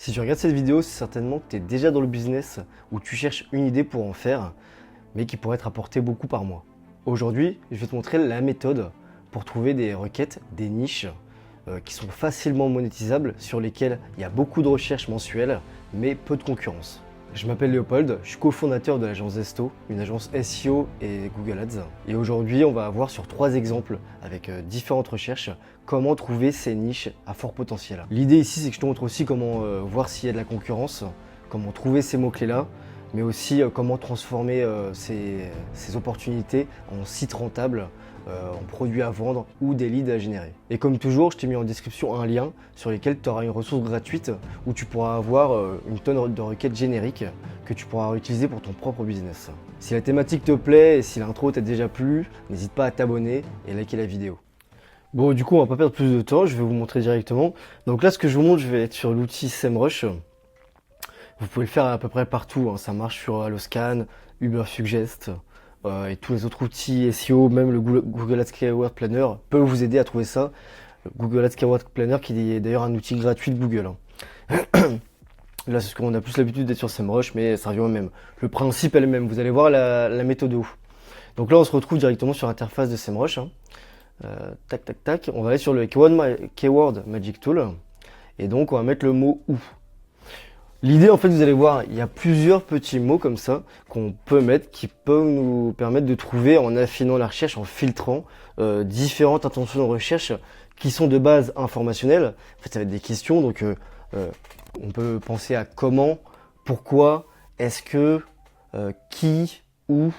Si tu regardes cette vidéo, c'est certainement que tu es déjà dans le business ou tu cherches une idée pour en faire, mais qui pourrait te rapporter beaucoup par mois. Aujourd'hui, je vais te montrer la méthode pour trouver des requêtes, des niches qui sont facilement monétisables, sur lesquelles il y a beaucoup de recherches mensuelles, mais peu de concurrence. Je m'appelle Léopold, je suis cofondateur de l'agence Zesto, une agence SEO et Google Ads. Et aujourd'hui, on va voir sur 3 exemples avec différentes recherches comment trouver ces niches à fort potentiel. L'idée ici, c'est que je te montre aussi comment voir s'il y a de la concurrence, comment trouver ces mots-clés-là, mais aussi comment transformer ces opportunités en sites rentables, en produits à vendre ou des leads à générer. Et comme toujours, je t'ai mis en description un lien sur lequel tu auras une ressource gratuite où tu pourras avoir une tonne de requêtes génériques que tu pourras utiliser pour ton propre business. Si la thématique te plaît et si l'intro t'a déjà plu, n'hésite pas à t'abonner et liker la vidéo. Bon, du coup, on va pas perdre plus de temps, je vais vous montrer directement. Donc là, ce que je vous montre, je vais être sur l'outil SEMrush. Vous pouvez le faire à peu près partout, hein. Ça marche sur Alloscan, Ubersuggest et tous les autres outils SEO, même le Google Ads Keyword Planner peut vous aider à trouver ça. Google Ads Keyword Planner qui est d'ailleurs un outil gratuit de Google. Là, c'est ce qu'on a plus l'habitude d'être sur SEMrush, mais ça revient au même. Le principe est le même, vous allez voir la méthode. Donc là, on se retrouve directement sur l'interface de SEMrush. Tac, tac, tac. On va aller sur le Keyword Magic Tool. Et donc, on va mettre le mot « ou ». L'idée, en fait, vous allez voir, il y a plusieurs petits mots comme ça qu'on peut mettre, qui peuvent nous permettre de trouver, en affinant la recherche, en filtrant différentes intentions de recherche qui sont de base informationnelles. En fait, ça va être des questions, donc on peut penser à comment, pourquoi, est-ce que, qui, où.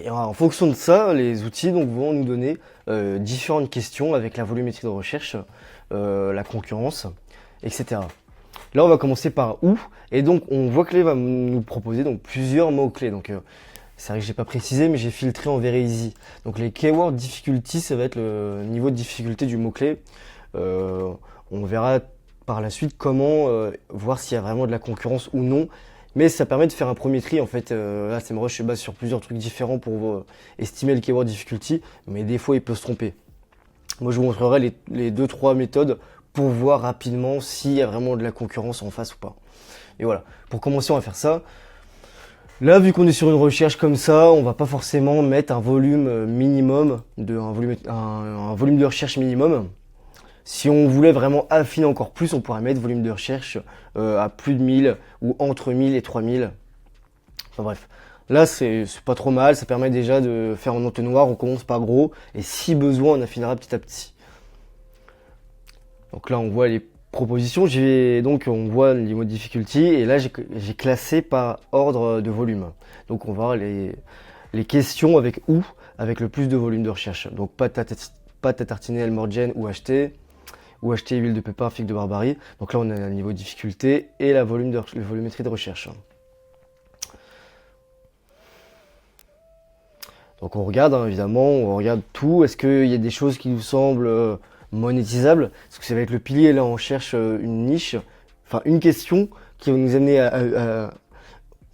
Et en fonction de ça, les outils donc, vont nous donner différentes questions avec la volumétrie de recherche, la concurrence, etc. Là, on va commencer par où, et donc on voit que là, il va nous proposer donc plusieurs mots-clés. Donc, c'est vrai que j'ai pas précisé, mais j'ai filtré en very easy. Donc, les keyword difficulty, ça va être le niveau de difficulté du mot-clé. On verra par la suite comment voir s'il y a vraiment de la concurrence ou non. Mais ça permet de faire un premier tri. En fait, là, SEMrush se base sur plusieurs trucs différents pour estimer le keyword difficulty, mais des fois, il peut se tromper. Moi, je vous montrerai les 2-3 méthodes pour voir rapidement s'il y a vraiment de la concurrence en face ou pas. Et voilà, pour commencer, on va faire ça. Là, vu qu'on est sur une recherche comme ça, on va pas forcément mettre un volume minimum, un volume de recherche minimum. Si on voulait vraiment affiner encore plus, on pourrait mettre volume de recherche à plus de 1000 ou entre 1000 et 3000. Enfin bref, là c'est pas trop mal, ça permet déjà de faire en entonnoir, on commence par gros et si besoin on affinera petit à petit. Donc là, on voit les propositions. Donc on voit le niveau de difficulty et là j'ai classé par ordre de volume. Donc on va voir les questions avec où, avec le plus de volume de recherche. Donc pâte à tartiner Elmorgen ou acheter huile de pépin, figue de Barbarie. Donc là on a le niveau de difficulté et la volumétrie de recherche. Donc on regarde évidemment, on regarde tout. Est-ce qu'il y a des choses qui nous semblent monétisable, parce que ça va être le pilier. Là on cherche une niche, enfin une question qui va nous amener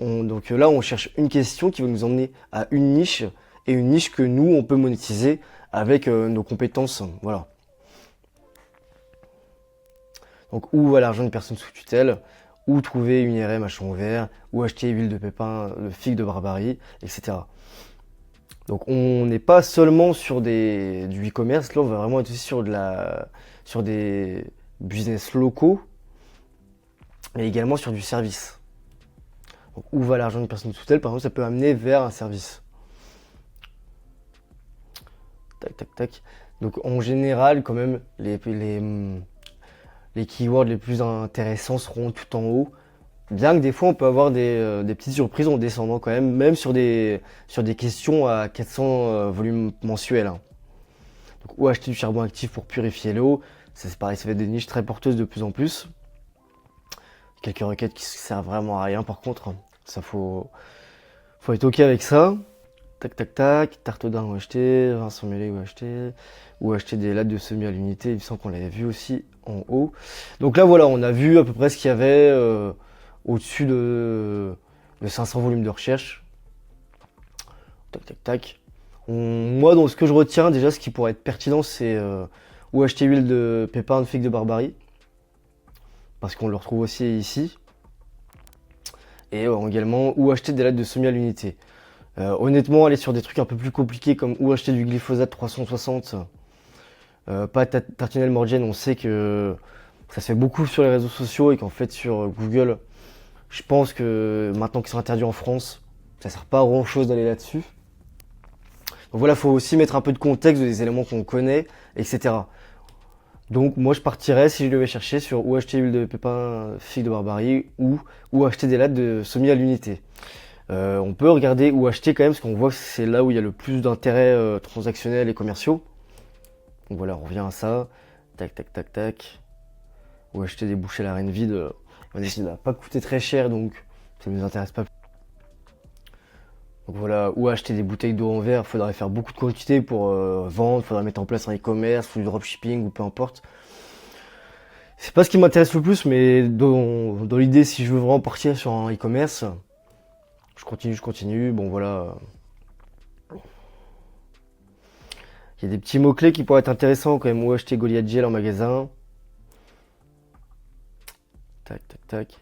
donc là on cherche une question qui va nous emmener à une niche, et une niche que nous on peut monétiser avec nos compétences. Voilà. Donc où va l'argent d'une personne sous tutelle, où trouver une IRM à champ ouvert, où acheter huile de pépin, de figue de Barbarie, etc. Donc on n'est pas seulement sur du e-commerce, là on va vraiment être aussi sur des business locaux, mais également sur du service. Donc, où va l'argent d'une personne sous tutelle, par exemple, ça peut amener vers un service. Tac, tac, tac. Donc en général, quand même, les keywords les plus intéressants seront tout en haut. Bien que des fois on peut avoir des petites surprises en descendant quand même sur des questions à 400 volumes mensuels. Hein. Donc où acheter du charbon actif pour purifier l'eau, c'est pareil, ça va être des niches très porteuses de plus en plus. Quelques requêtes qui servent vraiment à rien par contre, ça faut être ok avec ça. Tac tac tac, tarte d'un ou acheter, Vincent Mêlé ou acheter des lattes de semis à l'unité, il me semble qu'on l'avait vu aussi en haut. Donc là voilà, on a vu à peu près ce qu'il y avait au-dessus de 500 volumes de recherche. Tac, tac, tac. Moi, dans ce que je retiens, déjà, ce qui pourrait être pertinent, c'est où acheter huile de pépin de figue de Barbarie. parce qu'on le retrouve aussi ici. Et également où acheter des lattes de semis à l'unité. Honnêtement, aller sur des trucs un peu plus compliqués comme où acheter du glyphosate 360, pas Tartinel Morgen, on sait que ça se fait beaucoup sur les réseaux sociaux et qu'en fait sur Google, je pense que maintenant qu'ils sont interdits en France, ça sert pas à grand chose d'aller là-dessus. Donc voilà, faut aussi mettre un peu de contexte, des éléments qu'on connaît, etc. Donc moi je partirais si je devais chercher sur où acheter l'huile de pépin figue de Barbarie ou où acheter des lattes de semis à l'unité. On peut regarder où acheter quand même parce qu'on voit que c'est là où il y a le plus d'intérêts transactionnels et commerciaux. Donc voilà, on revient à ça. Tac, tac, tac, tac. Où acheter des bouchées à la reine vide. On décide de pas coûter très cher donc ça ne nous intéresse pas. Donc voilà, où acheter des bouteilles d'eau en verre, il faudrait faire beaucoup de quantité pour vendre, il faudrait mettre en place un e-commerce ou du dropshipping ou peu importe. C'est pas ce qui m'intéresse le plus, mais dans l'idée, si je veux vraiment partir sur un e-commerce, je continue, bon voilà. Il y a des petits mots-clés qui pourraient être intéressants quand même, où acheter Goliath Gel en magasin. Tac, tac, tac.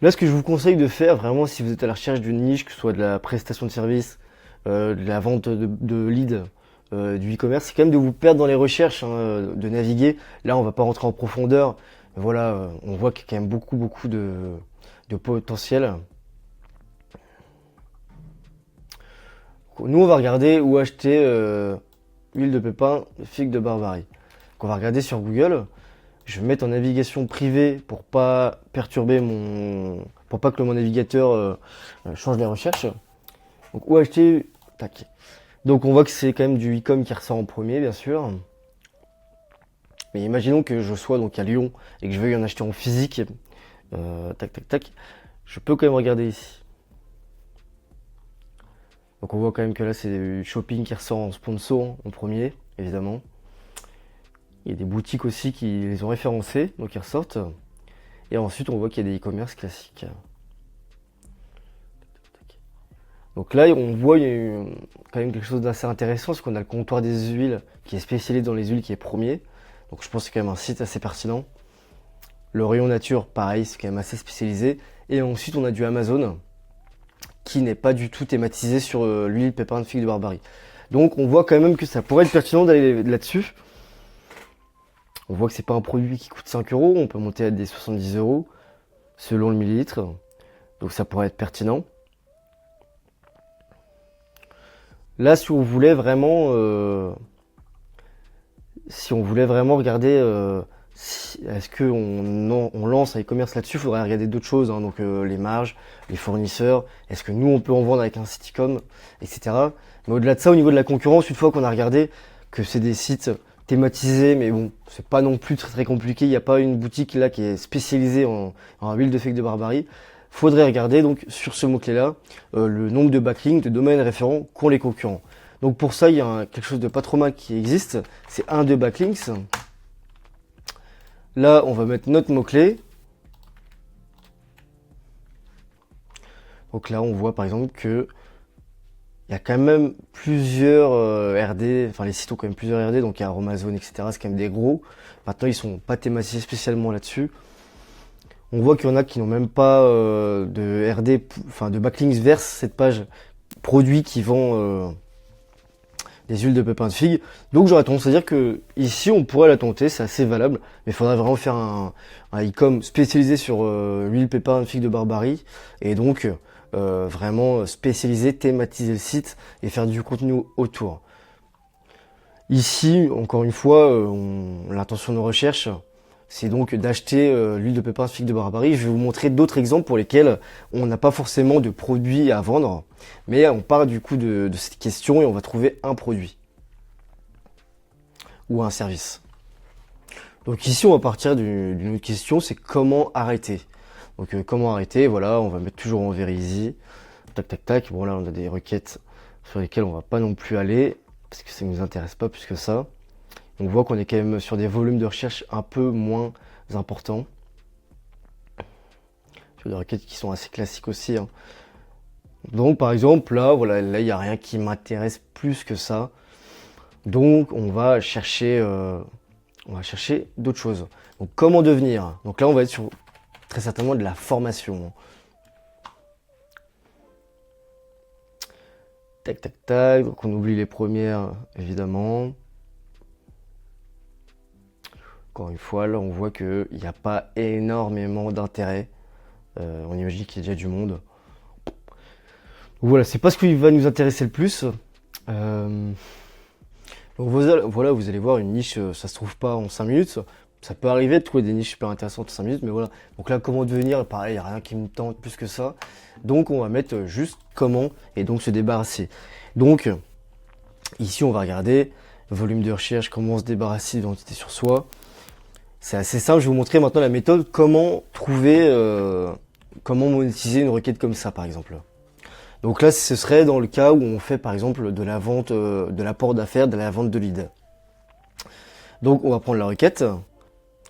Là, ce que je vous conseille de faire, vraiment, si vous êtes à la recherche d'une niche, que ce soit de la prestation de service, de la vente de leads, du e-commerce, c'est quand même de vous perdre dans les recherches, hein, de naviguer. Là, on va pas rentrer en profondeur. Voilà, on voit qu'il y a quand même beaucoup de potentiel. Nous, on va regarder où acheter huile de pépin figue de Barbarie. Donc, on va regarder sur Google. Je vais mettre en navigation privée pour pas perturber pour pas que mon navigateur change les recherches. Donc où acheter, tac. Donc on voit que c'est quand même du e-com qui ressort en premier, bien sûr. Mais imaginons que je sois donc à Lyon et que je veuille en acheter en physique. Tac, tac, tac. Je peux quand même regarder ici. Donc on voit quand même que là c'est du shopping qui ressort en sponsor en premier, évidemment. Il y a des boutiques aussi qui les ont référencés, donc ils ressortent. Et ensuite, on voit qu'il y a des e-commerce classiques. Donc là, on voit quand même quelque chose d'assez intéressant, parce qu'on a le comptoir des huiles qui est spécialisé dans les huiles, qui est premier. Donc je pense que c'est quand même un site assez pertinent. Le rayon nature, pareil, c'est quand même assez spécialisé. Et ensuite, on a du Amazon, qui n'est pas du tout thématisé sur l'huile pépin de figue de Barbarie. Donc on voit quand même que ça pourrait être pertinent d'aller là-dessus. On voit que c'est pas un produit qui coûte 5 euros, on peut monter à des 70 euros selon le millilitre. Donc ça pourrait être pertinent. Là, si on voulait vraiment regarder est-ce qu'on lance un e-commerce là-dessus, il faudrait regarder d'autres choses, hein, donc les marges, les fournisseurs, est-ce que nous on peut en vendre avec un site e-com, etc. Mais au-delà de ça, au niveau de la concurrence, une fois qu'on a regardé que c'est des sites thématisé, mais bon, c'est pas non plus très compliqué. Il n'y a pas une boutique là qui est spécialisée en huile de figue de Barbarie. Faudrait regarder donc sur ce mot-clé là le nombre de backlinks, de domaines référents qu'ont les concurrents. Donc pour ça, il y a quelque chose de pas trop mal qui existe. C'est un de backlinks. Là, on va mettre notre mot-clé. Donc là, on voit par exemple que il y a quand même plusieurs RD, enfin les sites ont quand même plusieurs RD, donc il y a Amazon, etc. C'est quand même des gros. Maintenant, ils sont pas thématisés spécialement là-dessus. On voit qu'il y en a qui n'ont même pas de RD, enfin de backlinks vers cette page produit qui vend des huiles de pépin de figue. Donc j'aurais tendance à dire que ici on pourrait la tenter, c'est assez valable, mais il faudrait vraiment faire un e-com spécialisé sur l'huile pépin de figue de Barbarie et donc vraiment spécialiser, thématiser le site et faire du contenu autour. Ici, encore une fois, l'intention de nos recherches, c'est donc d'acheter l'huile de pépin figue de Barbarie. Je vais vous montrer d'autres exemples pour lesquels on n'a pas forcément de produit à vendre, mais on part du coup de cette question et on va trouver un produit ou un service. Donc ici, on va partir d'une autre question, c'est comment arrêter. Donc comment arrêter, voilà, on va mettre toujours en very easy. Tac, tac, tac. Bon là, on a des requêtes sur lesquelles on va pas non plus aller, parce que ça ne nous intéresse pas plus que ça. On voit qu'on est quand même sur des volumes de recherche un peu moins importants. Sur des requêtes qui sont assez classiques aussi, hein. Donc par exemple, là, voilà, là, il n'y a rien qui m'intéresse plus que ça. Donc on va chercher on va chercher d'autres choses. Donc comment devenir? Donc là on va être sur très certainement de la formation. Tac tac tac, donc on oublie les premières évidemment. Encore une fois, là on voit qu'il n'y a pas énormément d'intérêt. On imagine qu'il y a déjà du monde. Voilà, c'est pas ce qui va nous intéresser le plus. Donc voilà, vous allez voir une niche, ça se trouve pas en 5 minutes. Ça peut arriver de trouver des niches super intéressantes en 5 minutes, mais voilà. Donc là, comment devenir, pareil, il n'y a rien qui me tente plus que ça. Donc on va mettre juste comment et donc se débarrasser. Donc ici, on va regarder volume de recherche, comment se débarrasser d'identité sur soi. C'est assez simple, je vais vous montrer maintenant la méthode, comment trouver, comment monétiser une requête comme ça par exemple. Donc là, ce serait dans le cas où on fait par exemple de la vente, de l'apport d'affaires, de la vente de leads. Donc on va prendre la requête,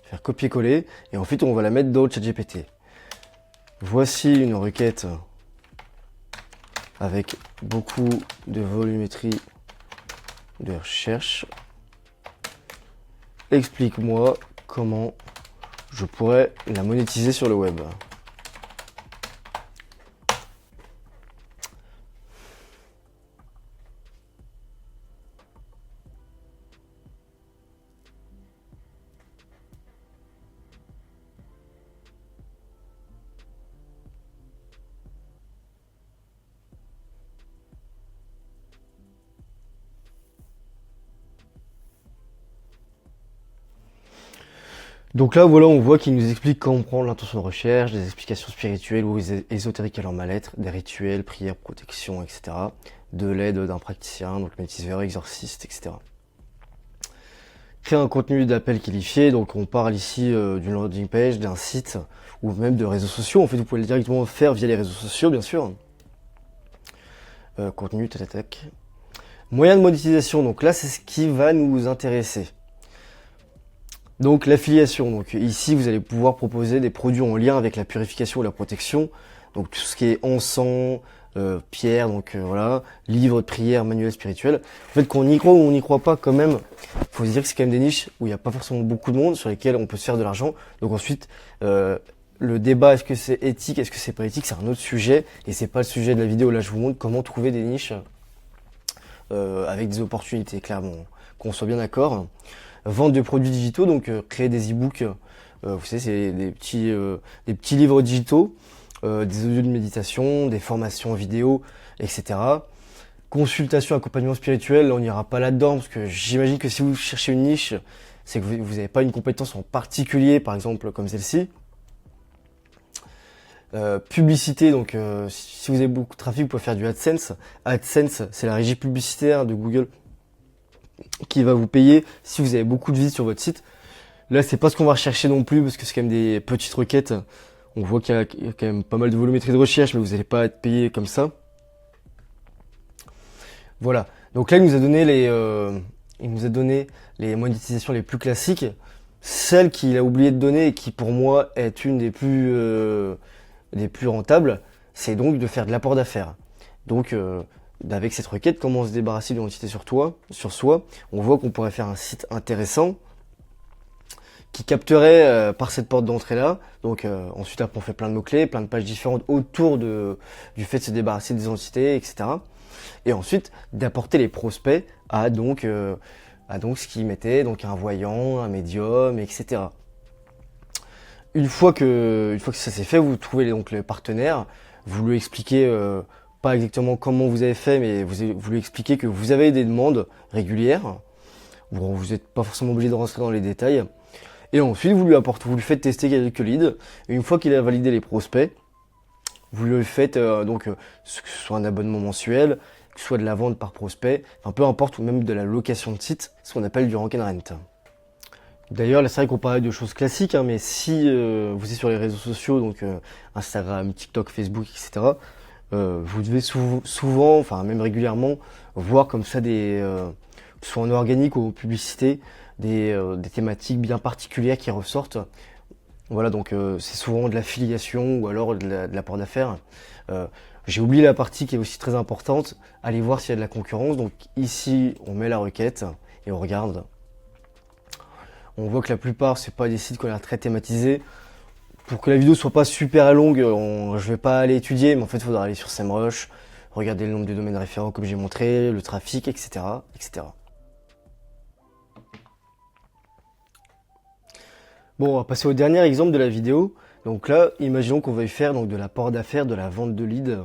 faire copier-coller, et ensuite on va la mettre dans ChatGPT. Voici une requête avec beaucoup de volumétrie de recherche. Explique-moi comment je pourrais la monétiser sur le web. Donc là, voilà, on voit qu'il nous explique comment prendre l'intention de recherche, des explications spirituelles ou ésotériques à leur mal-être, des rituels, prières, protection, etc. De l'aide d'un praticien, donc métiseur, exorciste, etc. Créer un contenu d'appel qualifié, donc on parle ici d'une landing page, d'un site ou même de réseaux sociaux. En fait, vous pouvez le directement faire via les réseaux sociaux, bien sûr. Contenu, tac. Moyen de monétisation, donc là, c'est ce qui va nous intéresser. Donc l'affiliation, donc ici vous allez pouvoir proposer des produits en lien avec la purification ou la protection, donc tout ce qui est encens, pierre, donc voilà, livres de prière, manuel spirituel. En fait, qu'on y croit ou on n'y croit pas, quand même, faut se dire que c'est quand même des niches où il n'y a pas forcément beaucoup de monde, sur lesquelles on peut se faire de l'argent. Donc ensuite, le débat, est-ce que c'est éthique, est-ce que c'est pas éthique, c'est un autre sujet, et c'est pas le sujet de la vidéo. Là je vous montre comment trouver des niches avec des opportunités, clairement, qu'on soit bien d'accord. Vente de produits digitaux, donc créer des e-books, vous savez, c'est des petits livres digitaux, des audios de méditation, des formations vidéo, etc. Consultation, accompagnement spirituel, là, on n'ira pas là-dedans, parce que j'imagine que si vous cherchez une niche, c'est que vous n'avez pas une compétence en particulier, par exemple, comme celle-ci. Publicité, donc si vous avez beaucoup de trafic, vous pouvez faire du AdSense. AdSense, c'est la régie publicitaire de Google qui va vous payer si vous avez beaucoup de visites sur votre site. Là, c'est pas ce qu'on va rechercher non plus, parce que c'est quand même des petites requêtes. On voit qu'il y a quand même pas mal de volumétrie de recherche, mais vous n'allez pas être payé comme ça. Voilà. Donc là, il nous a donné les monétisations les plus classiques. Celle qu'il a oublié de donner et qui, pour moi, est une des plus rentables, c'est donc de faire de l'apport d'affaires. Donc, avec cette requête, comment se débarrasser d'une entité sur soi, on voit qu'on pourrait faire un site intéressant qui capterait par cette porte d'entrée là. Donc ensuite après on fait plein de mots-clés, plein de pages différentes autour du fait de se débarrasser des entités, etc. Et ensuite d'apporter les prospects à donc ce qu'ils mettaient, donc un voyant, un médium, etc. Une fois que ça s'est fait, vous trouvez donc le partenaire, vous lui expliquez pas exactement comment vous avez fait, mais vous lui expliquez que vous avez des demandes régulières. Bon, vous n'êtes pas forcément obligé de rentrer dans les détails. Et ensuite, vous lui faites tester quelques leads. Et une fois qu'il a validé les prospects, vous lui faites que ce soit un abonnement mensuel, que ce soit de la vente par prospect, enfin peu importe, ou même de la location de site, ce qu'on appelle du rank and rent. D'ailleurs, là c'est vrai qu'on parlait de choses classiques, hein, mais si vous êtes sur les réseaux sociaux, donc Instagram, TikTok, Facebook, etc., vous devez souvent, enfin même régulièrement, voir comme ça que ce soit en organique ou en publicité, des thématiques bien particulières qui ressortent. Voilà, donc c'est souvent de l'affiliation ou alors de l'apport d'affaires. J'ai oublié la partie qui est aussi très importante. Allez voir s'il y a de la concurrence. Donc ici, on met la requête et on regarde. On voit que la plupart, c'est pas des sites qui ont l'air très thématisés. Pour que la vidéo soit pas super longue, je vais pas aller étudier, mais en fait, il faudra aller sur SEMrush, regarder le nombre de domaines référents comme j'ai montré, le trafic, etc., etc. Bon, on va passer au dernier exemple de la vidéo. Donc là, imaginons qu'on veuille faire donc, de l'apport d'affaires, de la vente de leads,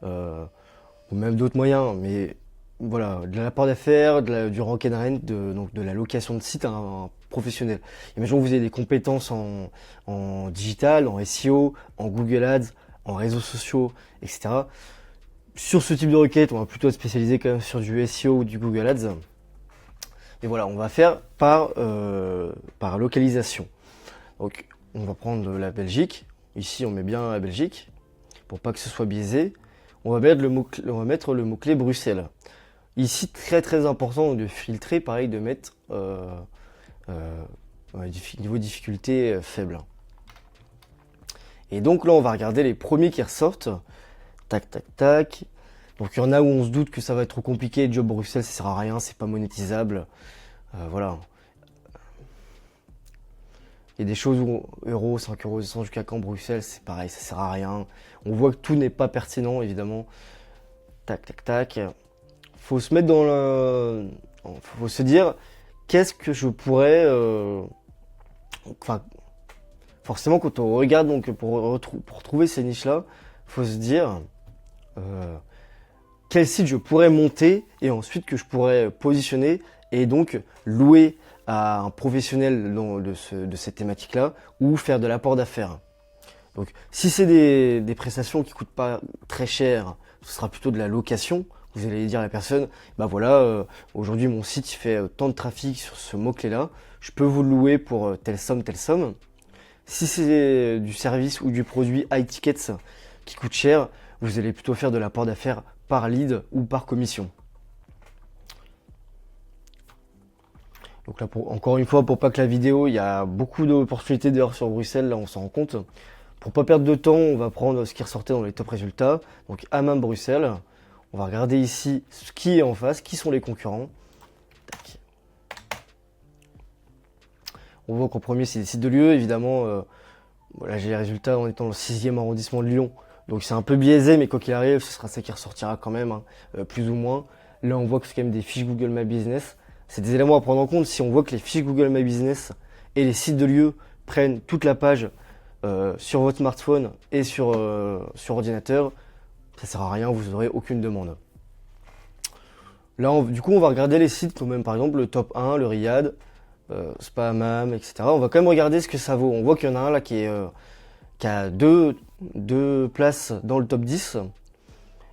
ou même d'autres moyens, mais voilà, de l'apport d'affaires, du rank and rent, donc de la location de site à un professionnel. Imaginons que vous avez des compétences en digital, en SEO, en Google Ads, en réseaux sociaux, etc. Sur ce type de requête, on va plutôt être spécialisé quand même sur du SEO ou du Google Ads. Et voilà, on va faire par localisation. Donc, on va prendre la Belgique. Ici, on met bien la Belgique pour pas que ce soit biaisé. On va mettre le mot-clé Bruxelles. Ici, très très important de filtrer, pareil, de mettre niveau difficulté faible. Et donc là, on va regarder les premiers qui ressortent. Tac, tac, tac. Donc il y en a où on se doute que ça va être trop compliqué. Job Bruxelles, ça sert à rien, c'est pas monétisable. Voilà. Il y a des choses où euros, 5 euros, jusqu'à quand Bruxelles, c'est pareil, ça sert à rien. On voit que tout n'est pas pertinent, évidemment. Tac, tac, tac. Faut se mettre dans le... Faut se dire, qu'est-ce que je pourrais... Enfin, forcément, quand on regarde donc pour trouver ces niches-là, faut se dire quel site je pourrais monter et ensuite que je pourrais positionner et donc louer à un professionnel de cette thématique-là ou faire de l'apport d'affaires. Donc, si c'est des prestations qui coûtent pas très cher, ce sera plutôt de la location. Vous allez dire à la personne, bah voilà, aujourd'hui mon site il fait tant de trafic sur ce mot-clé-là, je peux vous le louer pour telle somme, telle somme. Si c'est du service ou du produit high tickets qui coûte cher, vous allez plutôt faire de l'apport d'affaires par lead ou par commission. Donc là, encore une fois, pour pas que la vidéo, il y a beaucoup d'opportunités d'ailleurs sur Bruxelles, là on s'en rend compte. Pour pas perdre de temps, on va prendre ce qui ressortait dans les top résultats. Donc Hammam Bruxelles. On va regarder ici ce qui est en face, qui sont les concurrents. Tac. On voit qu'en premier, c'est des sites de lieu. Évidemment, voilà, j'ai les résultats en étant dans le 6e arrondissement de Lyon. Donc c'est un peu biaisé, mais quoi qu'il arrive, ce sera ça qui ressortira quand même, plus ou moins. Là, on voit que c'est quand même des fiches Google My Business. C'est des éléments à prendre en compte. Si on voit que les fiches Google My Business et les sites de lieu prennent toute la page sur votre smartphone et sur ordinateur, ça sert à rien, vous n'aurez aucune demande. Là, du coup, on va regarder les sites comme même par exemple le top 1, le Riyad, Spa Hammam, etc. On va quand même regarder ce que ça vaut. On voit qu'il y en a un là qui a deux places dans le top 10.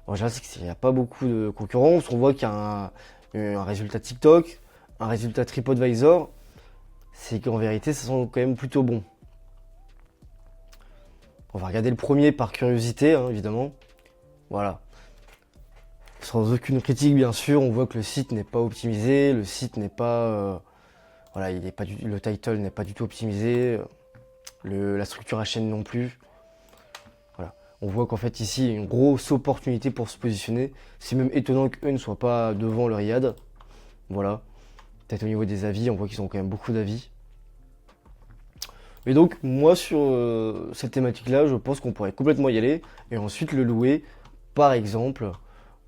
En général, c'est qu'il n'y a pas beaucoup de concurrence. On voit qu'il y a un résultat TikTok, un résultat TripAdvisor. C'est qu'en vérité, ça sent quand même plutôt bon. On va regarder le premier par curiosité, hein, évidemment. Voilà. Sans aucune critique, bien sûr, on voit que le site n'est pas optimisé, le site n'est pas... voilà, le title n'est pas du tout optimisé, la structure à chaîne non plus. Voilà. On voit qu'en fait ici, il y a une grosse opportunité pour se positionner. C'est même étonnant qu'eux ne soient pas devant le Riyad. Voilà. Peut-être au niveau des avis, on voit qu'ils ont quand même beaucoup d'avis. Et donc, moi, sur cette thématique-là, je pense qu'on pourrait complètement y aller et ensuite le louer, par exemple,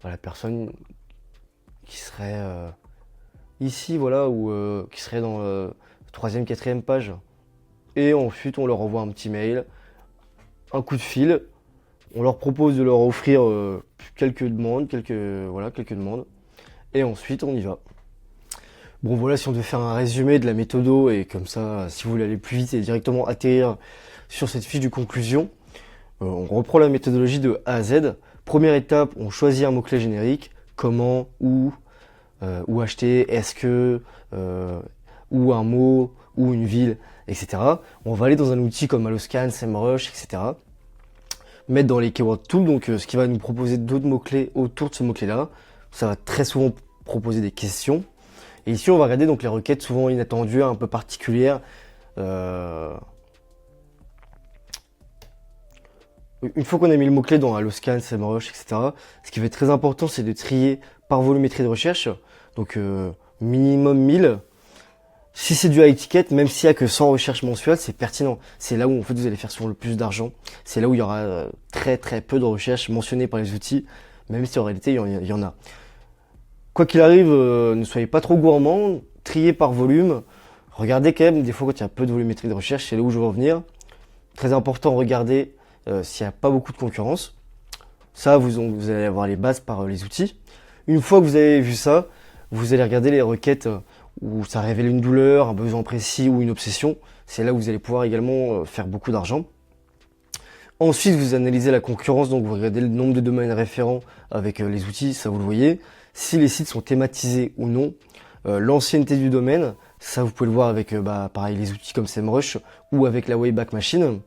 à la personne qui serait ici, voilà, ou qui serait dans la 3e, 4e page. Et ensuite, on leur envoie un petit mail, un coup de fil. On leur propose de leur offrir quelques demandes. Et ensuite, on y va. Bon, voilà, si on devait faire un résumé de la méthodo, et comme ça, si vous voulez aller plus vite et directement atterrir sur cette fiche de conclusion, on reprend la méthodologie de A à Z. Première étape, on choisit un mot-clé générique, comment, où acheter, est-ce que, ou un mot, ou une ville, etc. On va aller dans un outil comme Alloscan, SEMrush, etc. Mettre dans les keyword tools, donc ce qui va nous proposer d'autres mots-clés autour de ce mot-clé-là. Ça va très souvent proposer des questions. Et ici, on va regarder donc les requêtes souvent inattendues, un peu particulières. Une fois qu'on a mis le mot-clé dans Alloscan, SEMrush, etc., ce qui va être très important, c'est de trier par volumétrie de recherche. Donc minimum 1000. Si c'est du high ticket, même s'il n'y a que 100 recherches mensuelles, c'est pertinent. C'est là où en fait vous allez faire souvent le plus d'argent. C'est là où il y aura très très peu de recherches mentionnées par les outils, même si en réalité il y en a. Quoi qu'il arrive, ne soyez pas trop gourmand, triez par volume. Regardez quand même, des fois quand il y a peu de volumétrie de recherche, c'est là où je veux en venir. Très important, regardez s'il n'y a pas beaucoup de concurrence. Ça, vous allez avoir les bases par les outils. Une fois que vous avez vu ça, vous allez regarder les requêtes où ça révèle une douleur, un besoin précis ou une obsession. C'est là où vous allez pouvoir également faire beaucoup d'argent. Ensuite, vous analysez la concurrence, donc vous regardez le nombre de domaines référents avec les outils, ça vous le voyez. Si les sites sont thématisés ou non, l'ancienneté du domaine, ça vous pouvez le voir avec pareil les outils comme SEMrush ou avec la Wayback Machine.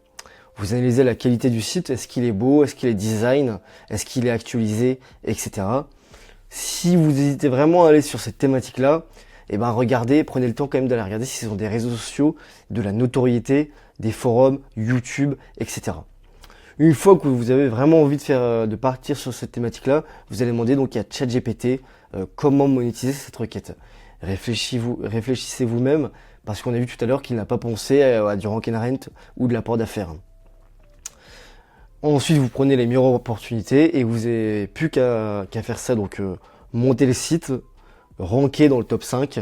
Vous analysez la qualité du site, est-ce qu'il est beau, est-ce qu'il est design, est-ce qu'il est actualisé, etc. Si vous hésitez vraiment à aller sur cette thématique-là, regardez, prenez le temps quand même d'aller regarder si ce sont des réseaux sociaux, de la notoriété, des forums, YouTube, etc. Une fois que vous avez vraiment envie de partir sur cette thématique-là, vous allez demander donc à ChatGPT comment monétiser cette requête. Réfléchissez vous-même, parce qu'on a vu tout à l'heure qu'il n'a pas pensé à du rank and rent ou de l'apport d'affaires. Ensuite, vous prenez les meilleures opportunités et vous n'avez plus qu'à faire ça. Donc, monter le site, ranker dans le top 5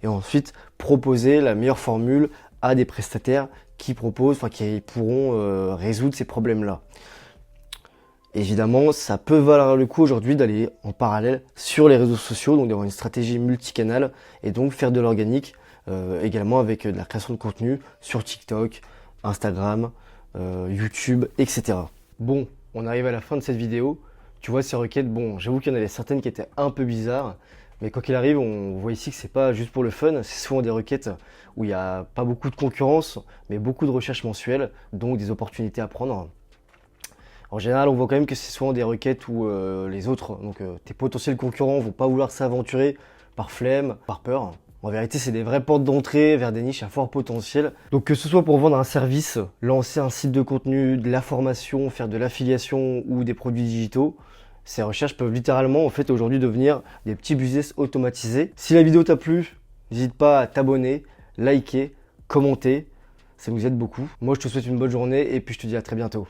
et ensuite proposer la meilleure formule à des prestataires qui pourront résoudre ces problèmes-là. Évidemment, ça peut valoir le coup aujourd'hui d'aller en parallèle sur les réseaux sociaux, donc d'avoir une stratégie multicanal et donc faire de l'organique également avec de la création de contenu sur TikTok, Instagram, YouTube, etc. Bon, on arrive à la fin de cette vidéo. Tu vois ces requêtes, bon, j'avoue qu'il y en avait certaines qui étaient un peu bizarres, mais quoi qu'il arrive, on voit ici que c'est pas juste pour le fun, c'est souvent des requêtes où il n'y a pas beaucoup de concurrence, mais beaucoup de recherches mensuelles, donc des opportunités à prendre. En général, on voit quand même que c'est souvent des requêtes où les autres, donc tes potentiels concurrents, vont pas vouloir s'aventurer par flemme, par peur. En vérité, c'est des vraies portes d'entrée vers des niches à fort potentiel. Donc que ce soit pour vendre un service, lancer un site de contenu, de la formation, faire de l'affiliation ou des produits digitaux, ces recherches peuvent littéralement en fait aujourd'hui devenir des petits business automatisés. Si la vidéo t'a plu, n'hésite pas à t'abonner, liker, commenter, ça nous aide beaucoup. Moi je te souhaite une bonne journée et puis je te dis à très bientôt.